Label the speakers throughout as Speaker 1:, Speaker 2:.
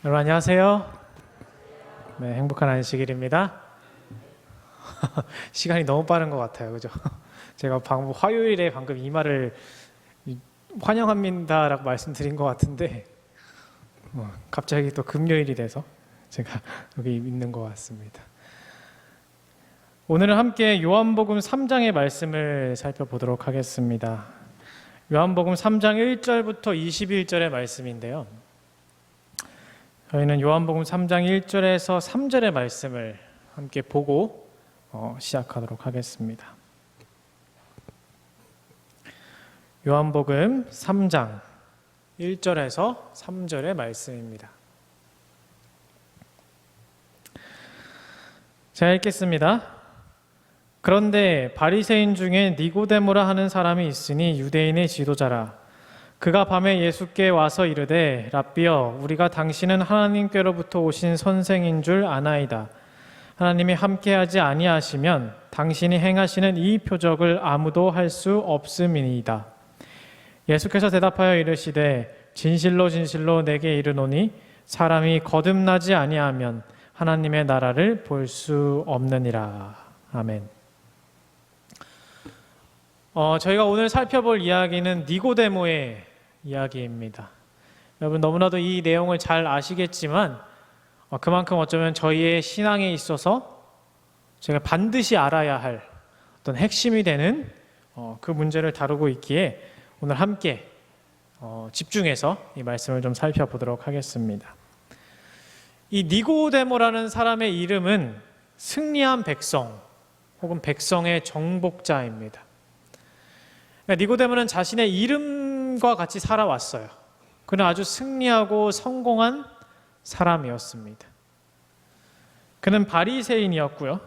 Speaker 1: 여러분 안녕하세요. 네, 행복한 안식일입니다. 시간이 너무 빠른 것 같아요, 그죠? 제가 화요일에 방금 이 말을 환영합니다라고 말씀드린 것 같은데 갑자기 또 금요일이 돼서 제가 여기 있는 것 같습니다. 오늘은 함께 요한복음 3장의 말씀을 살펴보도록 하겠습니다. 요한복음 3장 1절부터 21절의 말씀인데요. 저희는 요한복음 3장 1절에서 3절의 말씀을 함께 보고 시작하도록 하겠습니다. 요한복음 3장 1절에서 3절의 말씀입니다. 제가 읽겠습니다. 그런데 바리새인 중에 니고데모라 하는 사람이 있으니 유대인의 지도자라. 그가 밤에 예수께 와서 이르되 랍비여 우리가 당신은 하나님께로부터 오신 선생인 줄 아나이다. 하나님이 함께하지 아니하시면 당신이 행하시는 이 표적을 아무도 할 수 없음이니이다. 예수께서 대답하여 이르시되 진실로 진실로 내게 이르노니 사람이 거듭나지 아니하면 하나님의 나라를 볼 수 없느니라. 아멘. 저희가 오늘 살펴볼 이야기는 니고데모의 이야기입니다. 여러분 너무나도 이 내용을 잘 아시겠지만 그만큼 어쩌면 저희의 신앙에 있어서 저희가 반드시 알아야 할 어떤 핵심이 되는 그 문제를 다루고 있기에 오늘 함께 집중해서 이 말씀을 좀 살펴보도록 하겠습니다. 이 니고데모라는 사람의 이름은 승리한 백성 혹은 백성의 정복자입니다. 니고데모는 자신의 이름과 같이 살아왔어요. 그는 아주 승리하고 성공한 사람이었습니다. 그는 바리새인이었고요.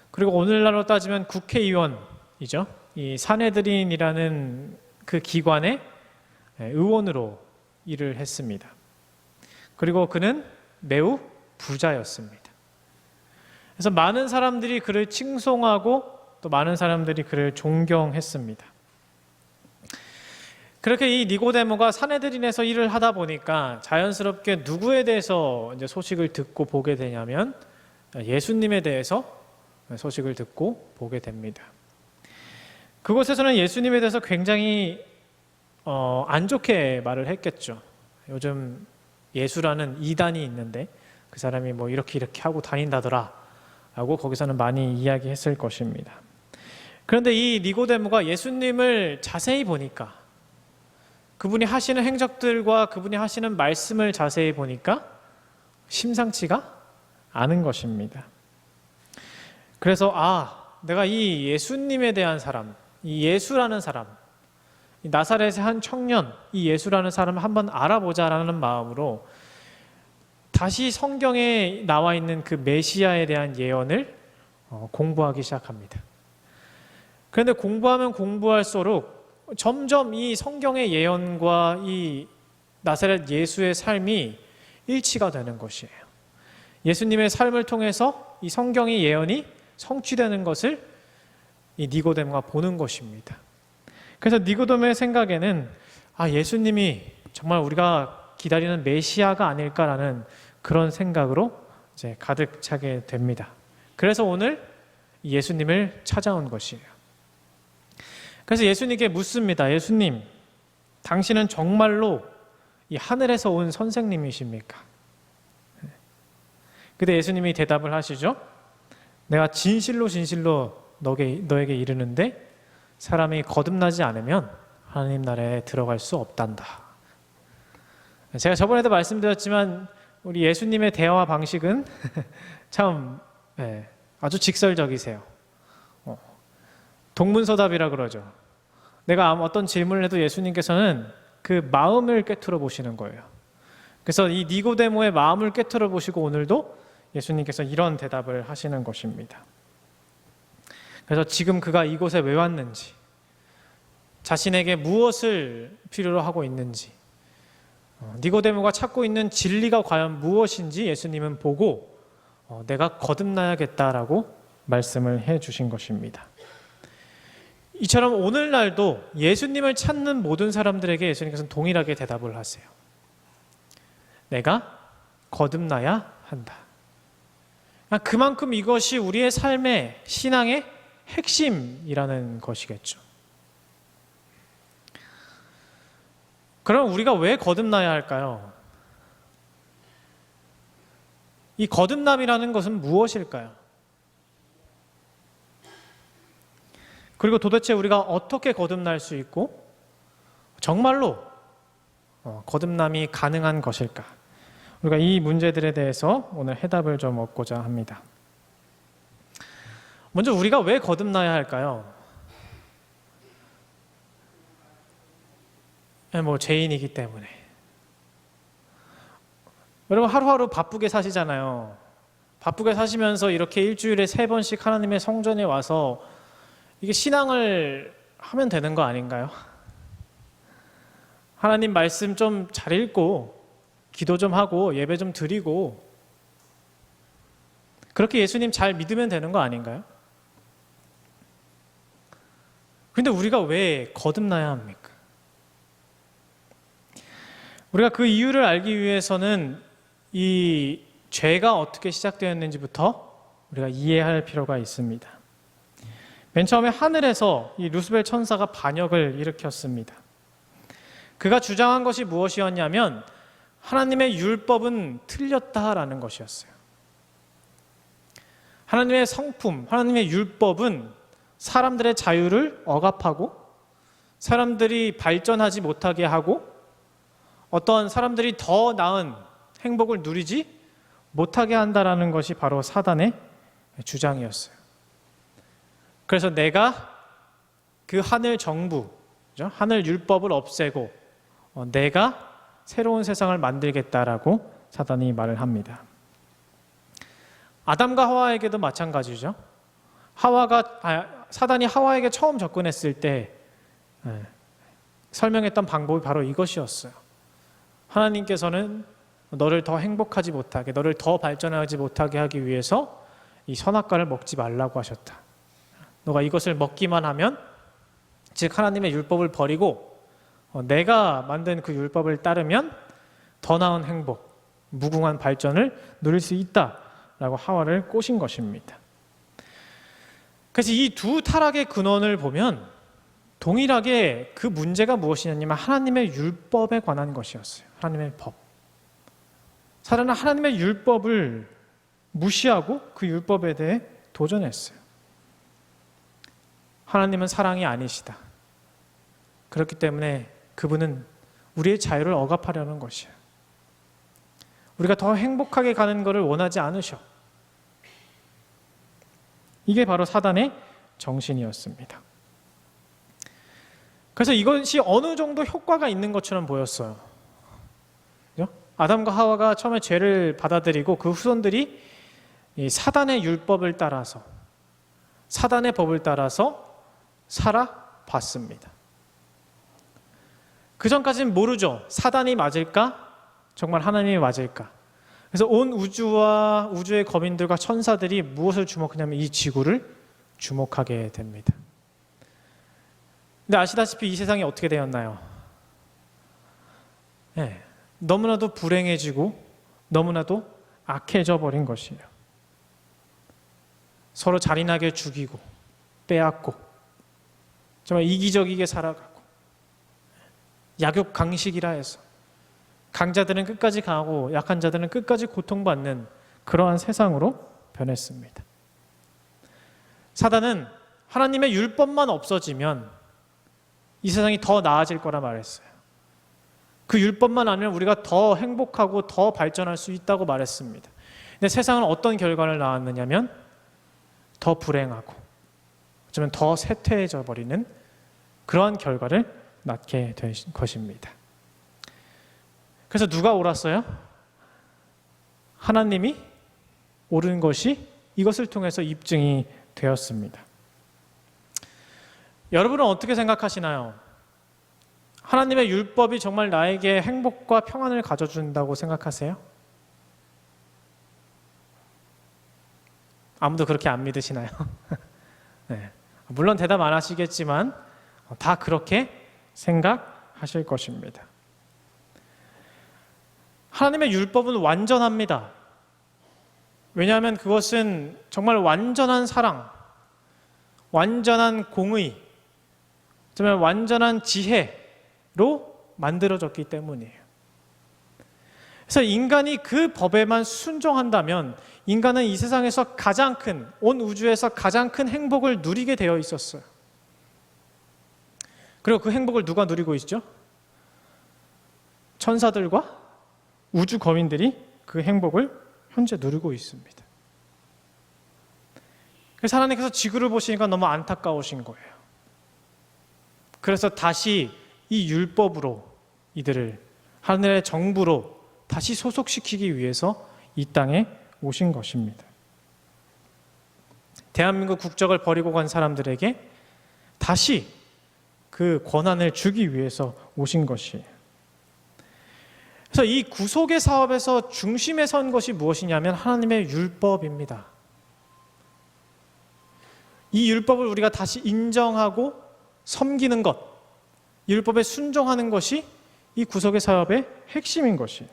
Speaker 1: 그리고 오늘날로 따지면 국회의원이죠. 이 산헤드린이라는 그 기관의 의원으로 일을 했습니다. 그리고 그는 매우 부자였습니다. 그래서 많은 사람들이 그를 칭송하고 또 많은 사람들이 그를 존경했습니다. 그렇게 이 니고데모가 산헤드린에서 일을 하다 보니까 자연스럽게 누구에 대해서 이제 소식을 듣고 보게 되냐면 예수님에 대해서 소식을 듣고 보게 됩니다. 그곳에서는 예수님에 대해서 굉장히 안 좋게 말을 했겠죠. 요즘 예수라는 이단이 있는데 그 사람이 뭐 이렇게 하고 다닌다더라 라고 거기서는 많이 이야기했을 것입니다. 그런데 이 니고데모가 예수님을 자세히 보니까 그분이 하시는 행적들과 그분이 하시는 말씀을 자세히 보니까 심상치가 않은 것입니다. 그래서 내가 이 예수님에 대한 사람, 이 예수라는 사람, 이 나사렛의 한 청년, 이 예수라는 사람을 한번 알아보자라는 마음으로 다시 성경에 나와 있는 그 메시아에 대한 예언을 공부하기 시작합니다. 그런데 공부하면 공부할수록 점점 이 성경의 예언과 이 나사렛 예수의 삶이 일치가 되는 것이에요. 예수님의 삶을 통해서 이 성경의 예언이 성취되는 것을 이 니고데모가 보는 것입니다. 그래서 니고데모의 생각에는 예수님이 정말 우리가 기다리는 메시아가 아닐까라는 그런 생각으로 이제 가득 차게 됩니다. 그래서 오늘 예수님을 찾아온 것이에요. 그래서 예수님께 묻습니다. 예수님, 당신은 정말로 이 하늘에서 온 선생님이십니까? 그때 예수님이 대답을 하시죠. 내가 진실로 진실로 너에게 이르는데 사람이 거듭나지 않으면 하나님 나라에 들어갈 수 없단다. 제가 저번에도 말씀드렸지만 우리 예수님의 대화 방식은 참 아주 직설적이세요. 동문서답이라 그러죠. 내가 어떤 질문을 해도 예수님께서는 그 마음을 꿰뚫어 보시는 거예요. 그래서 이 니고데모의 마음을 꿰뚫어 보시고 오늘도 예수님께서 이런 대답을 하시는 것입니다. 그래서 지금 그가 이곳에 왜 왔는지, 자신에게 무엇을 필요로 하고 있는지, 니고데모가 찾고 있는 진리가 과연 무엇인지 예수님은 보고 내가 거듭나야겠다라고 말씀을 해 주신 것입니다. 이처럼 오늘날도 예수님을 찾는 모든 사람들에게 예수님께서는 동일하게 대답을 하세요. 내가 거듭나야 한다. 그만큼 이것이 우리의 삶의 신앙의 핵심이라는 것이겠죠. 그럼 우리가 왜 거듭나야 할까요? 이 거듭남이라는 것은 무엇일까요? 그리고 도대체 우리가 어떻게 거듭날 수 있고 정말로 거듭남이 가능한 것일까? 우리가 이 문제들에 대해서 오늘 해답을 좀 얻고자 합니다. 먼저 우리가 왜 거듭나야 할까요? 죄인이기 때문에. 여러분 하루하루 바쁘게 사시잖아요. 바쁘게 사시면서 이렇게 일주일에 3번씩 하나님의 성전에 와서 이게 신앙을 하면 되는 거 아닌가요? 하나님 말씀 좀 잘 읽고 기도 좀 하고 예배 좀 드리고 그렇게 예수님 잘 믿으면 되는 거 아닌가요? 그런데 우리가 왜 거듭나야 합니까? 우리가 그 이유를 알기 위해서는 이 죄가 어떻게 시작되었는지부터 우리가 이해할 필요가 있습니다. 맨 처음에 하늘에서 이 루스벨 천사가 반역을 일으켰습니다. 그가 주장한 것이 무엇이었냐면 하나님의 율법은 틀렸다라는 것이었어요. 하나님의 성품, 하나님의 율법은 사람들의 자유를 억압하고 사람들이 발전하지 못하게 하고 어떤 사람들이 더 나은 행복을 누리지 못하게 한다라는 것이 바로 사단의 주장이었어요. 그래서 내가 그 하늘 정부, 하늘 율법을 없애고 내가 새로운 세상을 만들겠다라고 사단이 말을 합니다. 아담과 하와에게도 마찬가지죠. 사단이 하와에게 처음 접근했을 때 설명했던 방법이 바로 이것이었어요. 하나님께서는 너를 더 행복하지 못하게, 너를 더 발전하지 못하게 하기 위해서 이 선악과를 먹지 말라고 하셨다. 너가 이것을 먹기만 하면, 즉 하나님의 율법을 버리고 내가 만든 그 율법을 따르면 더 나은 행복, 무궁한 발전을 누릴 수 있다라고 하와를 꼬신 것입니다. 그래서 이 두 타락의 근원을 보면 동일하게 그 문제가 무엇이냐면 하나님의 율법에 관한 것이었어요. 하나님의 법. 사단은 하나님의 율법을 무시하고 그 율법에 대해 도전했어요. 하나님은 사랑이 아니시다. 그렇기 때문에 그분은 우리의 자유를 억압하려는 것이에요. 우리가 더 행복하게 가는 것을 원하지 않으셔. 이게 바로 사단의 정신이었습니다. 그래서 이것이 어느 정도 효과가 있는 것처럼 보였어요. 그죠? 아담과 하와가 처음에 죄를 받아들이고 그 후손들이 이 사단의 율법을 따라서, 사단의 법을 따라서 살아봤습니다. 그 전까지는 모르죠. 사단이 맞을까? 정말 하나님이 맞을까? 그래서 온 우주와 우주의 거민들과 천사들이 무엇을 주목하냐면 이 지구를 주목하게 됩니다. 근데 아시다시피 이 세상이 어떻게 되었나요? 너무나도 불행해지고 너무나도 악해져 버린 것이에요. 서로 잔인하게 죽이고 빼앗고 정말 이기적이게 살아가고 약육강식이라 해서 강자들은 끝까지 강하고 약한 자들은 끝까지 고통받는 그러한 세상으로 변했습니다. 사단은 하나님의 율법만 없어지면 이 세상이 더 나아질 거라 말했어요. 그 율법만 아니면 우리가 더 행복하고 더 발전할 수 있다고 말했습니다. 근데 세상은 어떤 결과를 낳았느냐면 더 불행하고 어쩌면 더 쇠퇴해져 버리는 그러한 결과를 낳게 된 것입니다. 그래서 누가 옳았어요? 하나님이 옳은 것이 이것을 통해서 입증이 되었습니다. 여러분은 어떻게 생각하시나요? 하나님의 율법이 정말 나에게 행복과 평안을 가져준다고 생각하세요? 아무도 그렇게 안 믿으시나요? 네. 물론 대답 안 하시겠지만 다 그렇게 생각하실 것입니다. 하나님의 율법은 완전합니다. 왜냐하면 그것은 정말 완전한 사랑, 완전한 공의, 정말 완전한 지혜로 만들어졌기 때문이에요. 그래서 인간이 그 법에만 순종한다면 인간은 이 세상에서 가장 큰, 온 우주에서 가장 큰 행복을 누리게 되어 있었어요. 그리고 그 행복을 누가 누리고 있죠? 천사들과 우주 거민들이 그 행복을 현재 누리고 있습니다. 그래서 하나님께서 지구를 보시니까 너무 안타까우신 거예요. 그래서 다시 이 율법으로 이들을 하늘의 정부로 다시 소속시키기 위해서 이 땅에 오신 것입니다. 대한민국 국적을 버리고 간 사람들에게 다시 그 권한을 주기 위해서 오신 것이에요. 그래서 이 구속의 사업에서 중심에 선 것이 무엇이냐면 하나님의 율법입니다. 이 율법을 우리가 다시 인정하고 섬기는 것, 율법에 순종하는 것이 이 구속의 사업의 핵심인 것이에요.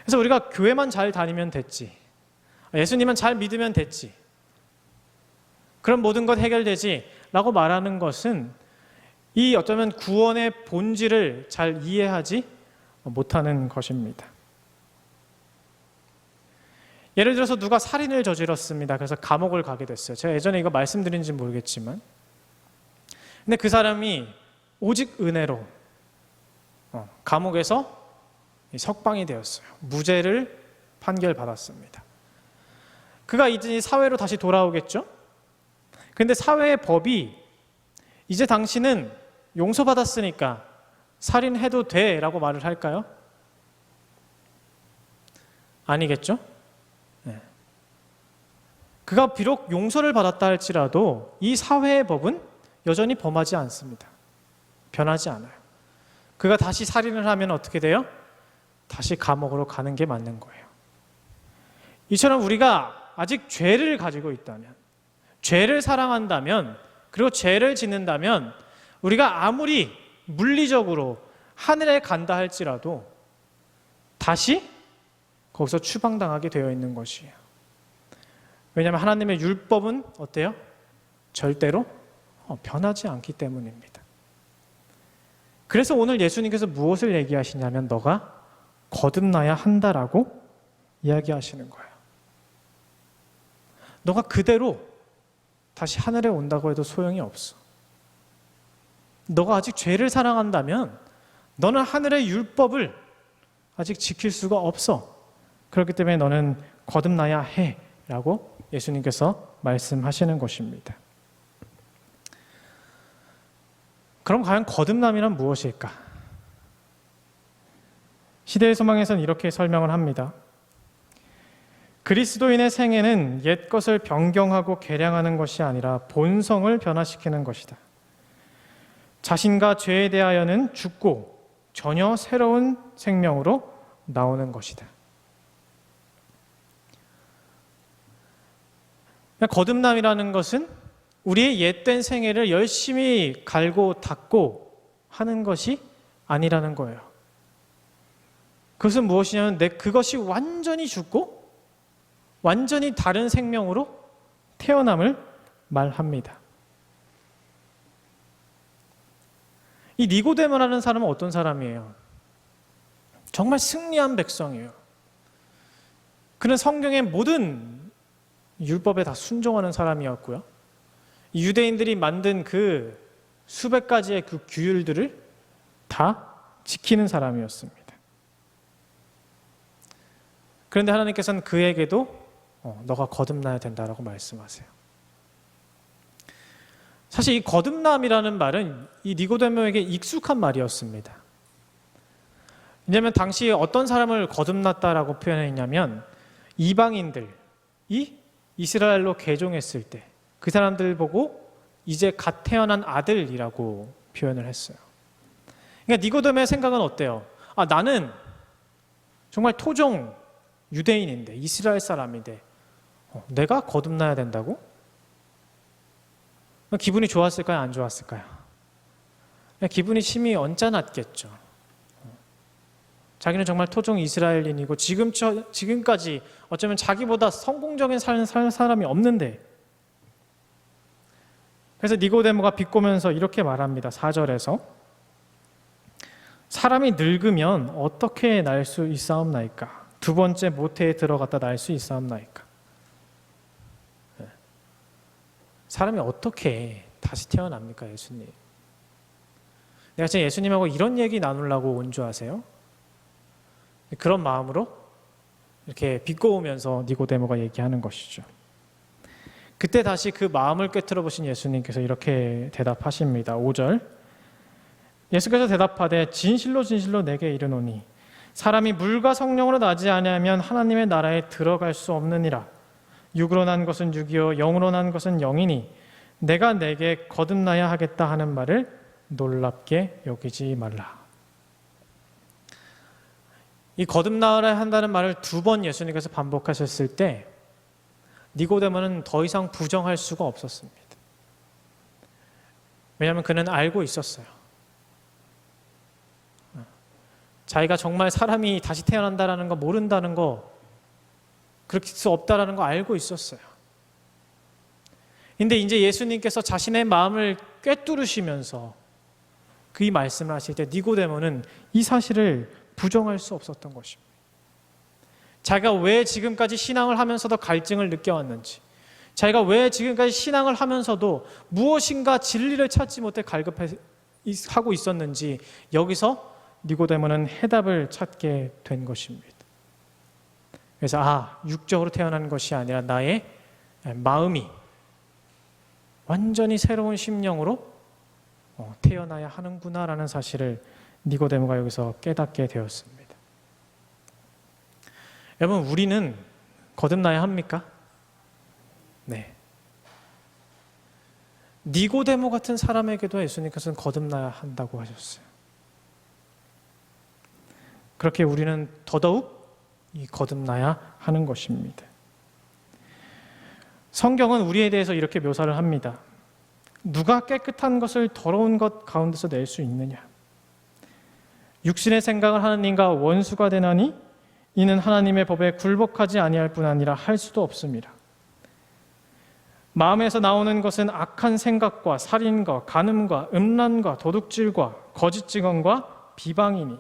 Speaker 1: 그래서 우리가 교회만 잘 다니면 됐지, 예수님만 잘 믿으면 됐지, 그럼 모든 것 해결되지 라고 말하는 것은 이 어쩌면 구원의 본질을 잘 이해하지 못하는 것입니다. 예를 들어서 누가 살인을 저질렀습니다. 그래서 감옥을 가게 됐어요. 제가 예전에 이거 말씀드린지 모르겠지만, 근데 그 사람이 오직 은혜로 감옥에서 석방이 되었어요. 무죄를 판결받았습니다. 그가 이제 사회로 다시 돌아오겠죠? 근데 사회의 법이 이제 당신은 용서받았으니까 살인해도 돼 라고 말을 할까요? 아니겠죠? 네. 그가 비록 용서를 받았다 할지라도 이 사회의 법은 여전히 범하지 않습니다. 변하지 않아요. 그가 다시 살인을 하면 어떻게 돼요? 다시 감옥으로 가는 게 맞는 거예요. 이처럼 우리가 아직 죄를 가지고 있다면, 죄를 사랑한다면, 그리고 죄를 짓는다면 우리가 아무리 물리적으로 하늘에 간다 할지라도 다시 거기서 추방당하게 되어 있는 것이에요. 왜냐하면 하나님의 율법은 어때요? 절대로 변하지 않기 때문입니다. 그래서 오늘 예수님께서 무엇을 얘기하시냐면 너가 거듭나야 한다라고 이야기하시는 거예요. 너가 그대로 다시 하늘에 온다고 해도 소용이 없어. 너가 아직 죄를 사랑한다면 너는 하늘의 율법을 아직 지킬 수가 없어. 그렇기 때문에 너는 거듭나야 해 라고 예수님께서 말씀하시는 것입니다. 그럼 과연 거듭남이란 무엇일까? 시대의 소망에서는 이렇게 설명을 합니다. 그리스도인의 생애는 옛 것을 변경하고 개량하는 것이 아니라 본성을 변화시키는 것이다. 자신과 죄에 대하여는 죽고 전혀 새로운 생명으로 나오는 것이다. 거듭남이라는 것은 우리의 옛된 생애를 열심히 갈고 닦고 하는 것이 아니라는 거예요. 그것은 무엇이냐면 그것이 완전히 죽고 완전히 다른 생명으로 태어남을 말합니다. 이 니고데모라는 사람은 어떤 사람이에요? 정말 승리한 백성이에요. 그는 성경의 모든 율법에 다 순종하는 사람이었고요. 유대인들이 만든 그 수백 가지의 그 규율들을 다 지키는 사람이었습니다. 그런데 하나님께서는 그에게도 너가 거듭나야 된다라고 말씀하세요. 사실 이 거듭남이라는 말은 이 니고데모에게 익숙한 말이었습니다. 왜냐하면 당시에 어떤 사람을 거듭났다라고 표현했냐면 이방인들이 이스라엘로 개종했을 때 그 사람들 보고 이제 갓 태어난 아들이라고 표현을 했어요. 그러니까 니고데모의 생각은 어때요? 나는 정말 토종 유대인인데 이스라엘 사람인데 내가 거듭나야 된다고? 기분이 좋았을까요? 안 좋았을까요? 기분이 심히 언짢았겠죠. 자기는 정말 토종 이스라엘인이고 지금까지 어쩌면 자기보다 성공적인 삶을 사는 사람이 없는데, 그래서 니고데모가 비꼬면서 이렇게 말합니다. 4절에서 사람이 늙으면 어떻게 날 수 있사옵나이까? 두 번째 모태에 들어갔다 날 수 있사옵나이까? 사람이 어떻게 다시 태어납니까, 예수님? 내가 지금 예수님하고 이런 얘기 나누려고 온 줄 아세요? 그런 마음으로 이렇게 비꼬우면서 니고데모가 얘기하는 것이죠. 그때 다시 그 마음을 꿰뚫어 보신 예수님께서 이렇게 대답하십니다. 5절 예수께서 대답하되 진실로 진실로 내게 이르노니 사람이 물과 성령으로 나지 아니하면 하나님의 나라에 들어갈 수 없느니라. 육으로 난 것은 육이요 영으로 난 것은 영이니 내가 내게 거듭나야 하겠다 하는 말을 놀랍게 여기지 말라. 이 거듭나야 한다는 말을 2번 예수님께서 반복하셨을 때 니고데모는 더 이상 부정할 수가 없었습니다. 왜냐하면 그는 알고 있었어요. 자기가 정말 사람이 다시 태어난다는 거 모른다는 거, 그럴 수 없다는 거 알고 있었어요. 근데 이제 예수님께서 자신의 마음을 꿰뚫으시면서 그 이 말씀을 하실 때 니고데모는 이 사실을 부정할 수 없었던 것입니다. 자기가 왜 지금까지 신앙을 하면서도 갈증을 느껴왔는지, 자기가 왜 지금까지 신앙을 하면서도 무엇인가 진리를 찾지 못해 갈급하고 있었는지 여기서 니고데모는 해답을 찾게 된 것입니다. 그래서 육적으로 태어난 것이 아니라 나의 마음이 완전히 새로운 심령으로 태어나야 하는구나라는 사실을 니고데모가 여기서 깨닫게 되었습니다. 여러분, 우리는 거듭나야 합니까? 네. 니고데모 같은 사람에게도 예수님께서는 거듭나야 한다고 하셨어요. 그렇게 우리는 더더욱 거듭나야 하는 것입니다. 성경은 우리에 대해서 이렇게 묘사를 합니다. 누가 깨끗한 것을 더러운 것 가운데서 낼 수 있느냐? 육신의 생각을 하느님과 원수가 되나니 이는 하나님의 법에 굴복하지 아니할 뿐 아니라 할 수도 없습니다. 마음에서 나오는 것은 악한 생각과 살인과 간음과 음란과 도둑질과 거짓 증언과 비방이니.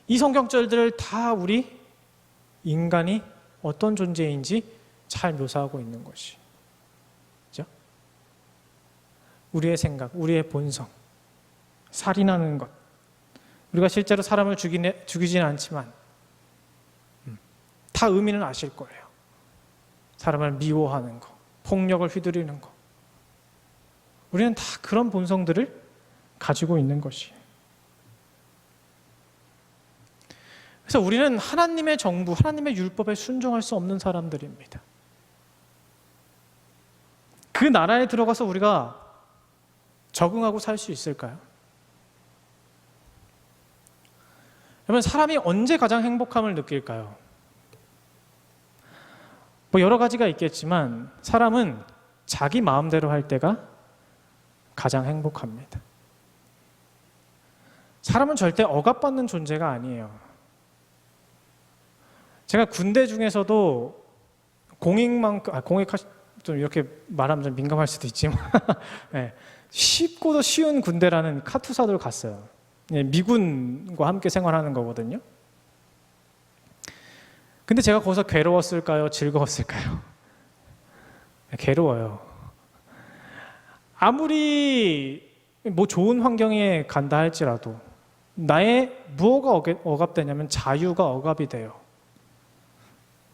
Speaker 1: 이 성경절들을 다 우리 인간이 어떤 존재인지 잘 묘사하고 있는 것이, 그렇죠? 우리의 생각, 우리의 본성, 살인하는 것. 우리가 실제로 사람을 죽이지는 않지만 다 의미는 아실 거예요. 사람을 미워하는 거, 폭력을 휘두르는 거. 우리는 다 그런 본성들을 가지고 있는 것이에요. 그래서 우리는 하나님의 정부, 하나님의 율법에 순종할 수 없는 사람들입니다. 그 나라에 들어가서 우리가 적응하고 살 수 있을까요? 그러면 사람이 언제 가장 행복함을 느낄까요? 여러 가지가 있겠지만 사람은 자기 마음대로 할 때가 가장 행복합니다. 사람은 절대 억압받는 존재가 아니에요. 제가 군대 중에서도 공익 좀 이렇게 말하면 좀 민감할 수도 있지만 네, 쉽고도 쉬운 군대라는 카투사들 갔어요. 미군과 함께 생활하는 거거든요. 근데 제가 거기서 괴로웠을까요? 즐거웠을까요? 괴로워요. 아무리 좋은 환경에 간다 할지라도 나의 무엇가 억압되냐면 자유가 억압이 돼요.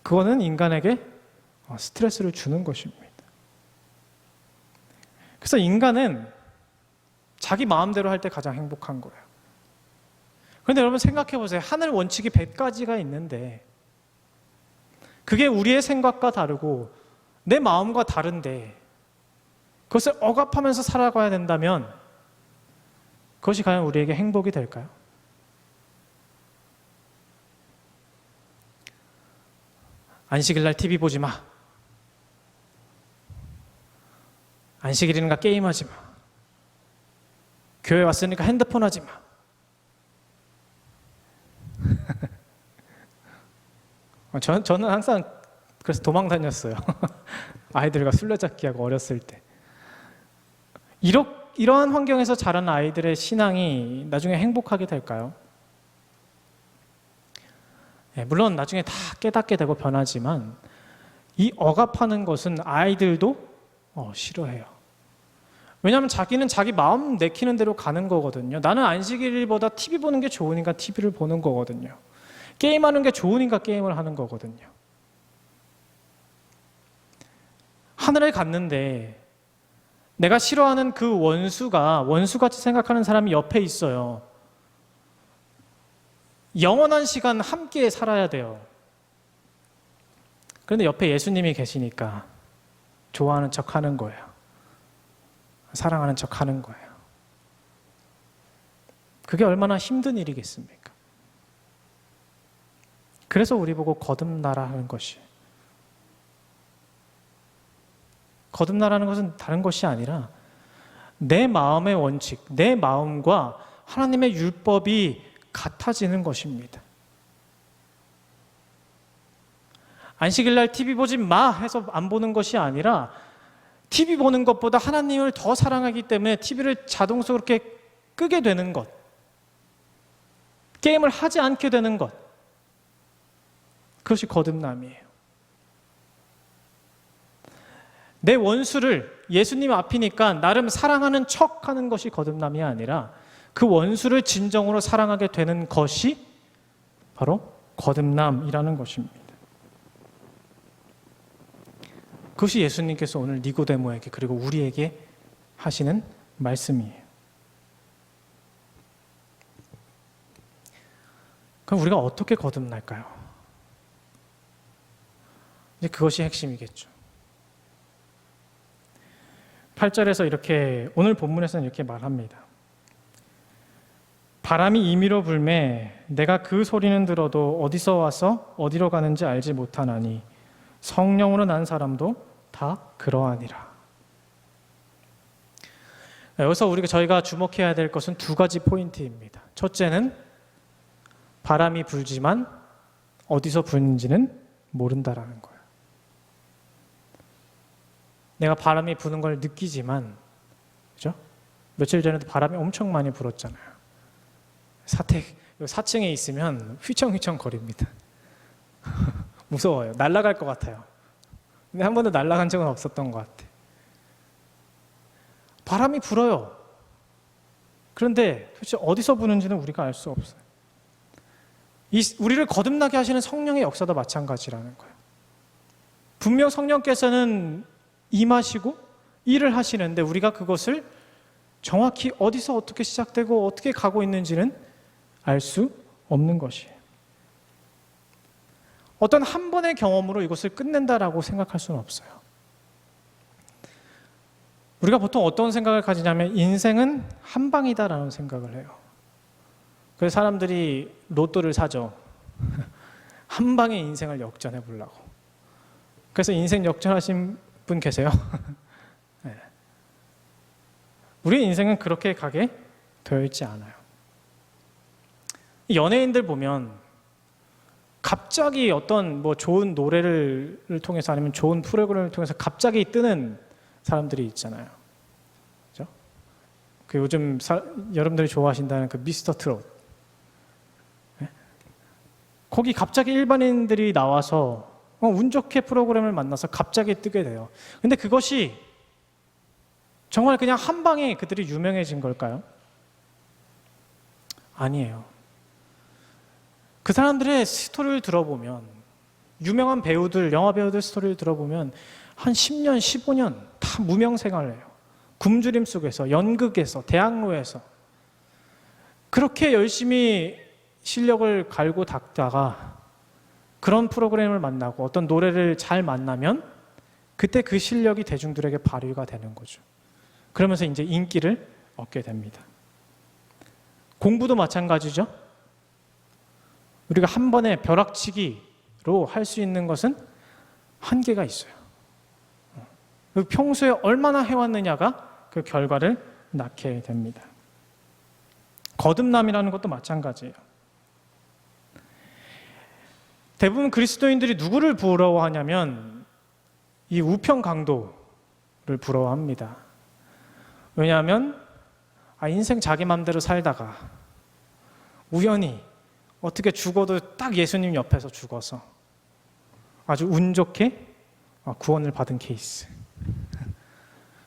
Speaker 1: 그거는 인간에게 스트레스를 주는 것입니다. 그래서 인간은 자기 마음대로 할 때 가장 행복한 거예요. 그런데 여러분 생각해 보세요. 하늘 원칙이 100가지가 있는데 그게 우리의 생각과 다르고 내 마음과 다른데 그것을 억압하면서 살아가야 된다면 그것이 과연 우리에게 행복이 될까요? 안식일날 TV 보지 마. 안식일이니까 게임하지 마. 교회 왔으니까 핸드폰 하지 마. 저는 항상 그래서 도망 다녔어요. 아이들과 술래잡기 하고 어렸을 때. 이러한 환경에서 자란 아이들의 신앙이 나중에 행복하게 될까요? 물론 나중에 다 깨닫게 되고 변하지만 이 억압하는 것은 아이들도 싫어해요. 왜냐하면 자기는 자기 마음 내키는 대로 가는 거거든요. 나는 안식일보다 TV 보는 게 좋으니까 TV를 보는 거거든요. 게임하는 게 좋으니까 게임을 하는 거거든요. 하늘에 갔는데 내가 싫어하는 그 원수가 원수같이 생각하는 사람이 옆에 있어요. 영원한 시간 함께 살아야 돼요. 그런데 옆에 예수님이 계시니까 좋아하는 척 하는 거예요. 사랑하는 척 하는 거예요. 그게 얼마나 힘든 일이겠습니까? 그래서 우리 보고 거듭나라 하는 것이, 거듭나라는 것은 다른 것이 아니라 내 마음의 원칙, 내 마음과 하나님의 율법이 같아지는 것입니다. 안식일날 TV 보지 마 해서 안 보는 것이 아니라 TV 보는 것보다 하나님을 더 사랑하기 때문에 TV를 자동적으로 그렇게 끄게 되는 것, 게임을 하지 않게 되는 것, 그것이 거듭남이에요. 내 원수를 예수님 앞이니까 나름 사랑하는 척하는 것이 거듭남이 아니라 그 원수를 진정으로 사랑하게 되는 것이 바로 거듭남이라는 것입니다. 그것이 예수님께서 오늘 니고데모에게 그리고 우리에게 하시는 말씀이에요. 그럼 우리가 어떻게 거듭날까요? 이제 그것이 핵심이겠죠. 8절에서 이렇게, 오늘 본문에서는 이렇게 말합니다. 바람이 임의로 불매 내가 그 소리는 들어도 어디서 와서 어디로 가는지 알지 못하나니 성령으로 난 사람도 다 그러하니라. 여기서 저희가 주목해야 될 것은 두 가지 포인트입니다. 첫째는 바람이 불지만 어디서 부는지는 모른다라는 거예요. 내가 바람이 부는 걸 느끼지만, 그죠? 며칠 전에도 바람이 엄청 많이 불었잖아요. 4층에 있으면 휘청휘청 거립니다. 무서워요. 날아갈 것 같아요. 근데 한 번도 날아간 적은 없었던 것 같아요. 바람이 불어요. 그런데 도대체 어디서 부는지는 우리가 알 수 없어요. 우리를 거듭나게 하시는 성령의 역사도 마찬가지라는 거예요. 분명 성령께서는 임하시고 일을 하시는데 우리가 그것을 정확히 어디서 어떻게 시작되고 어떻게 가고 있는지는 알 수 없는 것이에요. 어떤 한 번의 경험으로 이것을 끝낸다라고 생각할 수는 없어요. 우리가 보통 어떤 생각을 가지냐면 인생은 한 방이다라는 생각을 해요. 그래서 사람들이 로또를 사죠. 한 방에 인생을 역전해 보려고. 그래서 인생 역전하신 분 계세요? 네. 우리 인생은 그렇게 가게 되어 있지 않아요. 연예인들 보면 갑자기 어떤 좋은 노래를 통해서 아니면 좋은 프로그램을 통해서 갑자기 뜨는 사람들이 있잖아요. 그죠? 그 요즘 여러분들이 좋아하신다는 그 미스터 트롯. 네? 거기 갑자기 일반인들이 나와서 운 좋게 프로그램을 만나서 갑자기 뜨게 돼요. 근데 그것이 정말 그냥 한 방에 그들이 유명해진 걸까요? 아니에요. 그 사람들의 스토리를 들어보면, 유명한 배우들, 영화 배우들 스토리를 들어보면 한 10년, 15년 다 무명 생활을 해요. 굶주림 속에서, 연극에서, 대학로에서 그렇게 열심히 실력을 갈고 닦다가 그런 프로그램을 만나고 어떤 노래를 잘 만나면 그때 그 실력이 대중들에게 발휘가 되는 거죠. 그러면서 이제 인기를 얻게 됩니다. 공부도 마찬가지죠. 우리가 한 번에 벼락치기로 할 수 있는 것은 한계가 있어요. 평소에 얼마나 해왔느냐가 그 결과를 낳게 됩니다. 거듭남이라는 것도 마찬가지예요. 대부분 그리스도인들이 누구를 부러워하냐면 이 우편 강도를 부러워합니다. 왜냐하면 인생 자기 맘대로 살다가 우연히 어떻게 죽어도 딱 예수님 옆에서 죽어서 아주 운 좋게 구원을 받은 케이스.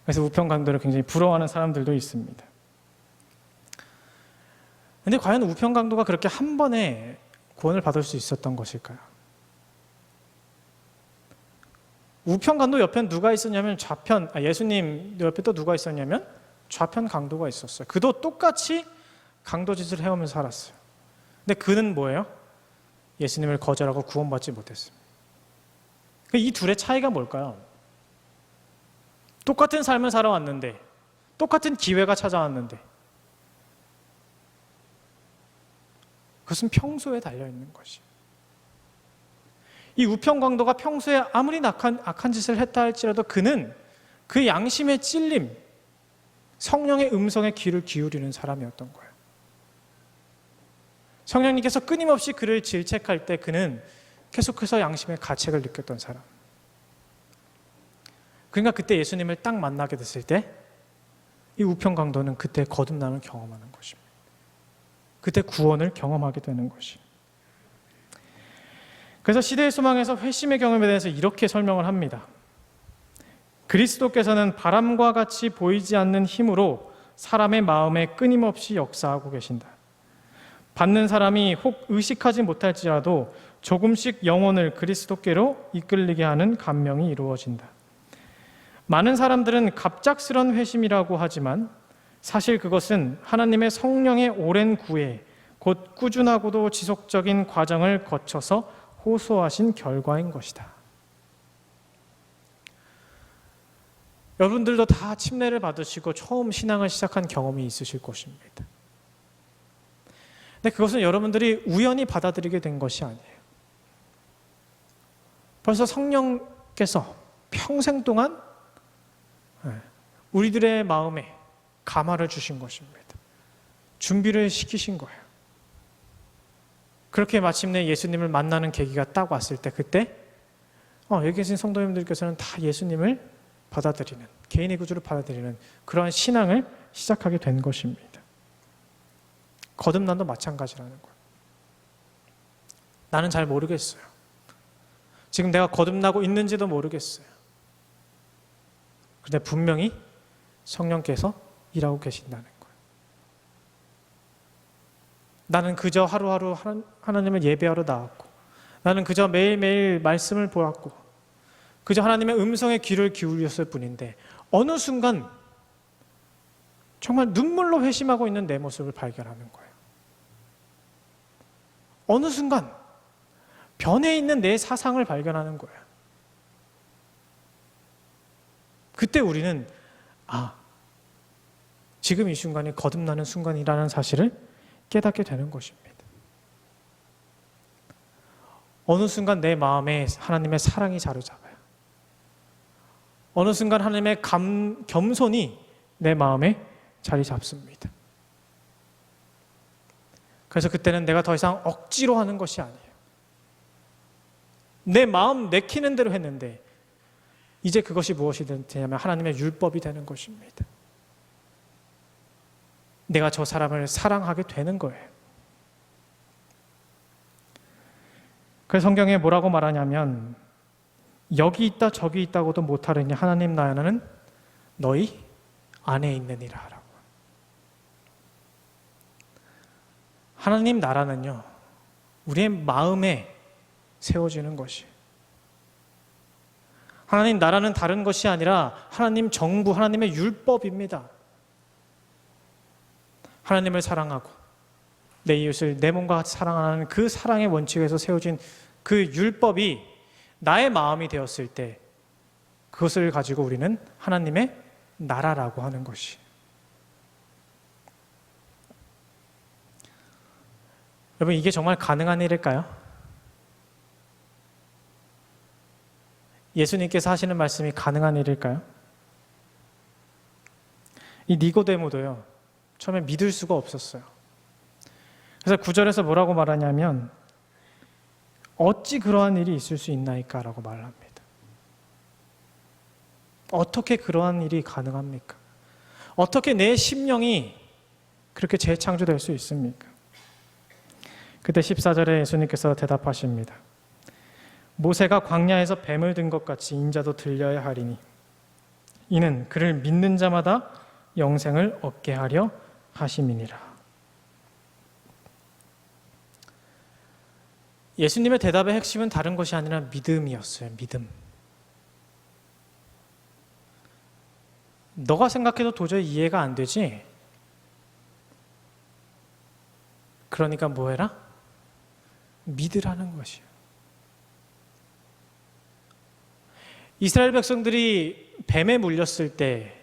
Speaker 1: 그래서 우편 강도를 굉장히 부러워하는 사람들도 있습니다. 근데 과연 우편 강도가 그렇게 한 번에 구원을 받을 수 있었던 것일까요? 우편 강도 옆엔 누가 있었냐면 예수님 옆에 또 누가 있었냐면 좌편 강도가 있었어요. 그도 똑같이 강도짓을 해오면서 살았어요. 근데 그는 뭐예요? 예수님을 거절하고 구원받지 못했습니다. 이 둘의 차이가 뭘까요? 똑같은 삶을 살아왔는데, 똑같은 기회가 찾아왔는데, 그것은 평소에 달려있는 것이. 이 우편 강도가 평소에 아무리 악한 짓을 했다 할지라도 그는 그 양심의 찔림, 성령의 음성에 귀를 기울이는 사람이었던 거예요. 성령님께서 끊임없이 그를 질책할 때 그는 계속해서 양심의 가책을 느꼈던 사람. 그러니까 그때 예수님을 딱 만나게 됐을 때 이 우편 강도는 그때 거듭남을 경험하는 것입니다. 그때 구원을 경험하게 되는 것이. 그래서 시대의 소망에서 회심의 경험에 대해서 이렇게 설명을 합니다. 그리스도께서는 바람과 같이 보이지 않는 힘으로 사람의 마음에 끊임없이 역사하고 계신다. 받는 사람이 혹 의식하지 못할지라도 조금씩 영혼을 그리스도께로 이끌리게 하는 감명이 이루어진다. 많은 사람들은 갑작스런 회심이라고 하지만 사실 그것은 하나님의 성령의 오랜 구애, 곧 꾸준하고도 지속적인 과정을 거쳐서 호소하신 결과인 것이다. 여러분들도 다 침례를 받으시고 처음 신앙을 시작한 경험이 있으실 것입니다. 근데 그것은 여러분들이 우연히 받아들이게 된 것이 아니에요. 벌써 성령께서 평생 동안 우리들의 마음에 감화를 주신 것입니다. 준비를 시키신 거예요. 그렇게 마침내 예수님을 만나는 계기가 딱 왔을 때 그때 여기 계신 성도님들께서는 다 예수님을 받아들이는, 개인의 구주를 받아들이는 그러한 신앙을 시작하게 된 것입니다. 거듭남도 마찬가지라는 거예요. 나는 잘 모르겠어요. 지금 내가 거듭나고 있는지도 모르겠어요. 그런데 분명히 성령께서 일하고 계신다는 거예요. 나는 그저 하루하루 하나님을 예배하러 나왔고, 나는 그저 매일매일 말씀을 보았고, 그저 하나님의 음성에 귀를 기울였을 뿐인데 어느 순간 정말 눈물로 회심하고 있는 내 모습을 발견하는 거예요. 어느 순간 변해 있는 내 사상을 발견하는 거예요. 그때 우리는 지금 이 순간이 거듭나는 순간이라는 사실을 깨닫게 되는 것입니다. 어느 순간 내 마음에 하나님의 사랑이 자리잡아요. 어느 순간 하나님의 겸손이 내 마음에 자리 잡습니다. 그래서 그때는 내가 더 이상 억지로 하는 것이 아니에요. 내 마음 내키는 대로 했는데 이제 그것이 무엇이 되냐면 하나님의 율법이 되는 것입니다. 내가 저 사람을 사랑하게 되는 거예요. 그래서 성경에 뭐라고 말하냐면 여기 있다 저기 있다고도 못하려니 하나님 나라는 너희 안에 있느니라 라고. 하나님 나라는요 우리의 마음에 세워지는 것이. 하나님 나라는 다른 것이 아니라 하나님 정부, 하나님의 율법입니다. 하나님을 사랑하고 내 이웃을 내 몸과 같이 사랑하는 그 사랑의 원칙에서 세워진 그 율법이 나의 마음이 되었을 때 그것을 가지고 우리는 하나님의 나라라고 하는 것이. 여러분 이게 정말 가능한 일일까요? 예수님께서 하시는 말씀이 가능한 일일까요? 이 니고데모도요 처음에 믿을 수가 없었어요. 그래서 9절에서 뭐라고 말하냐면 어찌 그러한 일이 있을 수 있나이까? 라고 말을 합니다. 어떻게 그러한 일이 가능합니까? 어떻게 내 심령이 그렇게 재창조될 수 있습니까? 그때 14절에 예수님께서 대답하십니다. 모세가 광야에서 뱀을 든 것 같이 인자도 들려야 하리니 이는 그를 믿는 자마다 영생을 얻게 하려 하심이니라. 예수님의 대답의 핵심은 다른 것이 아니라 믿음이었어요. 믿음. 너가 생각해도 도저히 이해가 안 되지? 그러니까 뭐 해라? 믿으라는 것이요. 이스라엘 백성들이 뱀에 물렸을 때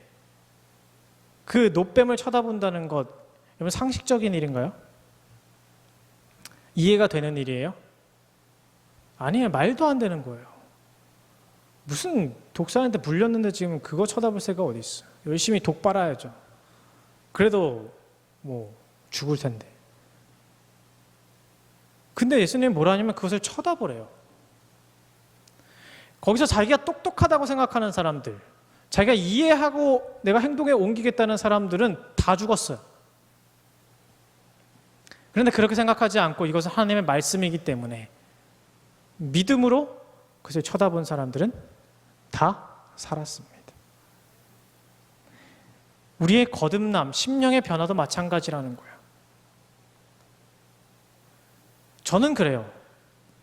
Speaker 1: 그 노뱀을 쳐다본다는 것, 여러분 상식적인 일인가요? 이해가 되는 일이에요? 아니에요. 말도 안 되는 거예요. 무슨 독사한테 물렸는데 지금 그거 쳐다볼 새가 어디 있어요? 열심히 독 빨아야죠. 그래도 뭐 죽을 텐데. 근데 예수님이 뭐라 하냐면 그것을 쳐다보래요. 거기서 자기가 똑똑하다고 생각하는 사람들, 자기가 이해하고 내가 행동에 옮기겠다는 사람들은 다 죽었어요. 그런데 그렇게 생각하지 않고 이것은 하나님의 말씀이기 때문에 믿음으로 그것을 쳐다본 사람들은 다 살았습니다. 우리의 거듭남, 심령의 변화도 마찬가지라는 거예요. 저는 그래요.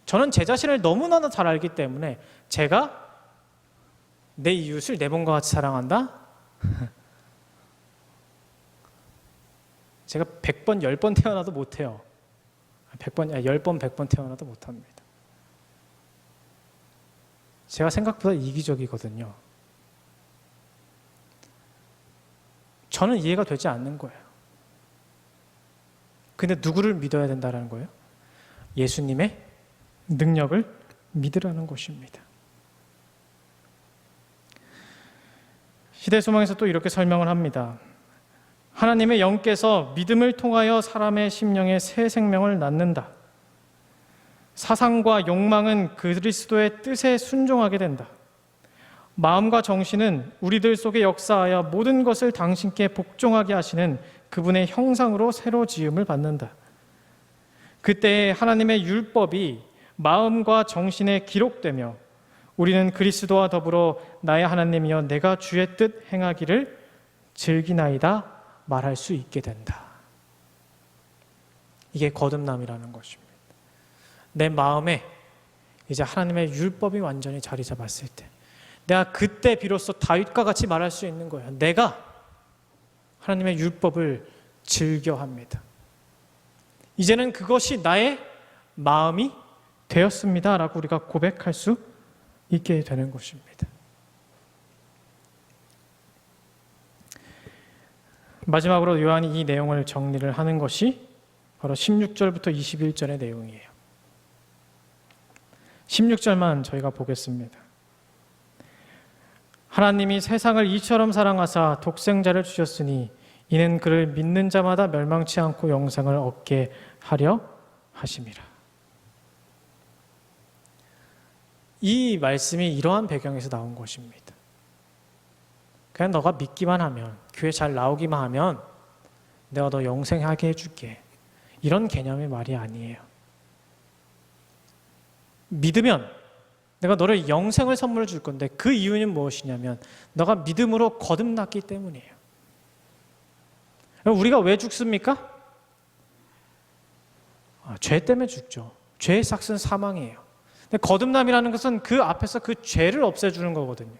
Speaker 1: 저는 제 자신을 너무나도 잘 알기 때문에 제가 내 이웃을 내 몸과 같이 사랑한다? 제가 100번, 10번 태어나도 못해요. 10번, 100번 태어나도 못합니다. 제가 생각보다 이기적이거든요. 저는 이해가 되지 않는 거예요. 근데 누구를 믿어야 된다는 거예요? 예수님의 능력을 믿으라는 것입니다. 시대소망에서 또 이렇게 설명을 합니다. 하나님의 영께서 믿음을 통하여 사람의 심령에 새 생명을 낳는다. 사상과 욕망은 그리스도의 뜻에 순종하게 된다. 마음과 정신은 우리들 속에 역사하여 모든 것을 당신께 복종하게 하시는 그분의 형상으로 새로 지음을 받는다. 그때 하나님의 율법이 마음과 정신에 기록되며 우리는 그리스도와 더불어 나의 하나님이여 내가 주의 뜻 행하기를 즐기나이다 말할 수 있게 된다. 이게 거듭남이라는 것입니다. 내 마음에 이제 하나님의 율법이 완전히 자리 잡았을 때 내가 그때 비로소 다윗과 같이 말할 수 있는 거예요. 내가 하나님의 율법을 즐겨합니다. 이제는 그것이 나의 마음이 되었습니다 라고 우리가 고백할 수 있게 되는 것입니다. 마지막으로 요한이 이 내용을 정리를 하는 것이 바로 16절부터 21절의 내용이에요. 16절만 저희가 보겠습니다. 하나님이 세상을 이처럼 사랑하사 독생자를 주셨으니 이는 그를 믿는 자마다 멸망치 않고 영생을 얻게 하려 하심이라. 이 말씀이 이러한 배경에서 나온 것입니다. 그냥 너가 믿기만 하면, 교회 잘 나오기만 하면 내가 너 영생하게 해줄게. 이런 개념의 말이 아니에요. 믿으면 내가 너를 영생을 선물해 줄 건데 그 이유는 무엇이냐면 너가 믿음으로 거듭났기 때문이에요. 우리가 왜 죽습니까? 죄 때문에 죽죠. 죄의 삭은 사망이에요. 근데 거듭남이라는 것은 그 앞에서 그 죄를 없애주는 거거든요.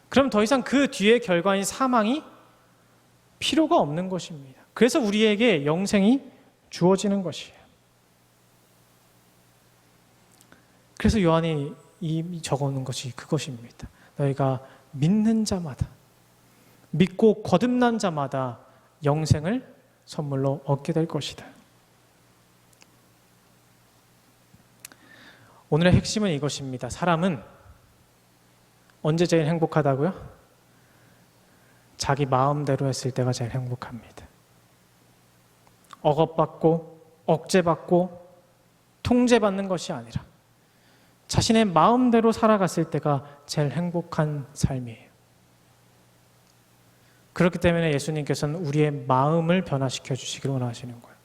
Speaker 1: 그럼 더 이상 그 뒤의 결과인 사망이 필요가 없는 것입니다. 그래서 우리에게 영생이 주어지는 것이에요. 그래서 요한이 적어놓은 것이 그것입니다. 너희가 믿는 자마다, 믿고 거듭난 자마다 영생을 선물로 얻게 될 것이다. 오늘의 핵심은 이것입니다. 사람은 언제 제일 행복하다고요? 자기 마음대로 했을 때가 제일 행복합니다. 억압받고 억제받고 통제받는 것이 아니라 자신의 마음대로 살아갔을 때가 제일 행복한 삶이에요. 그렇기 때문에 예수님께서는 우리의 마음을 변화시켜 주시기를 원하시는 거예요.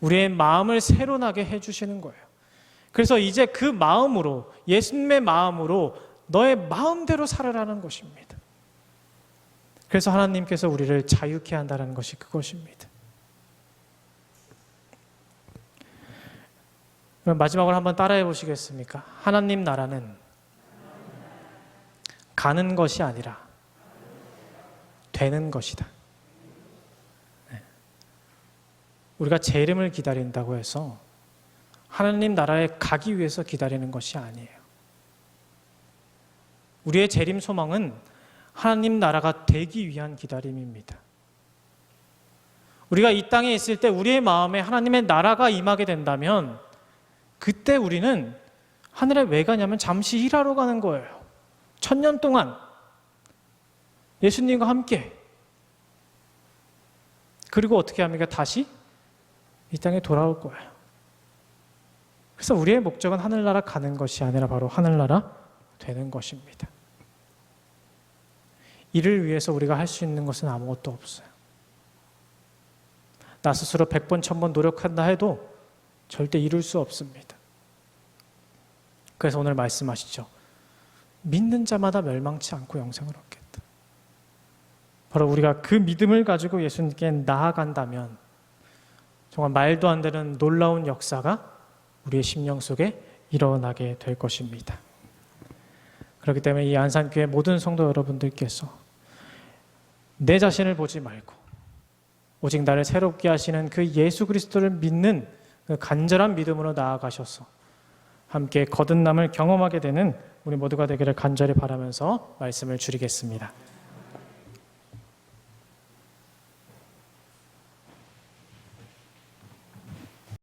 Speaker 1: 우리의 마음을 새로 나게 해주시는 거예요. 그래서 이제 그 마음으로, 예수님의 마음으로 너의 마음대로 살아라는 것입니다. 그래서 하나님께서 우리를 자유케 한다는 것이 그것입니다. 그럼 마지막으로 한번 따라해 보시겠습니까? 하나님 나라는 가는 것이 아니라 되는 것이다. 우리가 재림을 기다린다고 해서 하나님 나라에 가기 위해서 기다리는 것이 아니에요. 우리의 재림 소망은 하나님 나라가 되기 위한 기다림입니다. 우리가 이 땅에 있을 때 우리의 마음에 하나님의 나라가 임하게 된다면 그때 우리는 하늘에 왜 가냐면 잠시 일하러 가는 거예요. 1000년 동안 예수님과 함께. 그리고 어떻게 합니까? 다시 이 땅에 돌아올 거예요. 그래서 우리의 목적은 하늘나라 가는 것이 아니라 바로 하늘나라 되는 것입니다. 이를 위해서 우리가 할 수 있는 것은 아무것도 없어요. 나 스스로 100번, 1000번 노력한다 해도 절대 이룰 수 없습니다. 그래서 오늘 말씀하시죠. 믿는 자마다 멸망치 않고 영생을 얻겠다. 바로 우리가 그 믿음을 가지고 예수님께 나아간다면 정말 말도 안 되는 놀라운 역사가 우리의 심령 속에 일어나게 될 것입니다. 그렇기 때문에 이 안산교회 모든 성도 여러분들께서 내 자신을 보지 말고 오직 나를 새롭게 하시는 그 예수 그리스도를 믿는 그 간절한 믿음으로 나아가셔서 함께 거듭남을 경험하게 되는 우리 모두가 되기를 간절히 바라면서 말씀을 줄이겠습니다.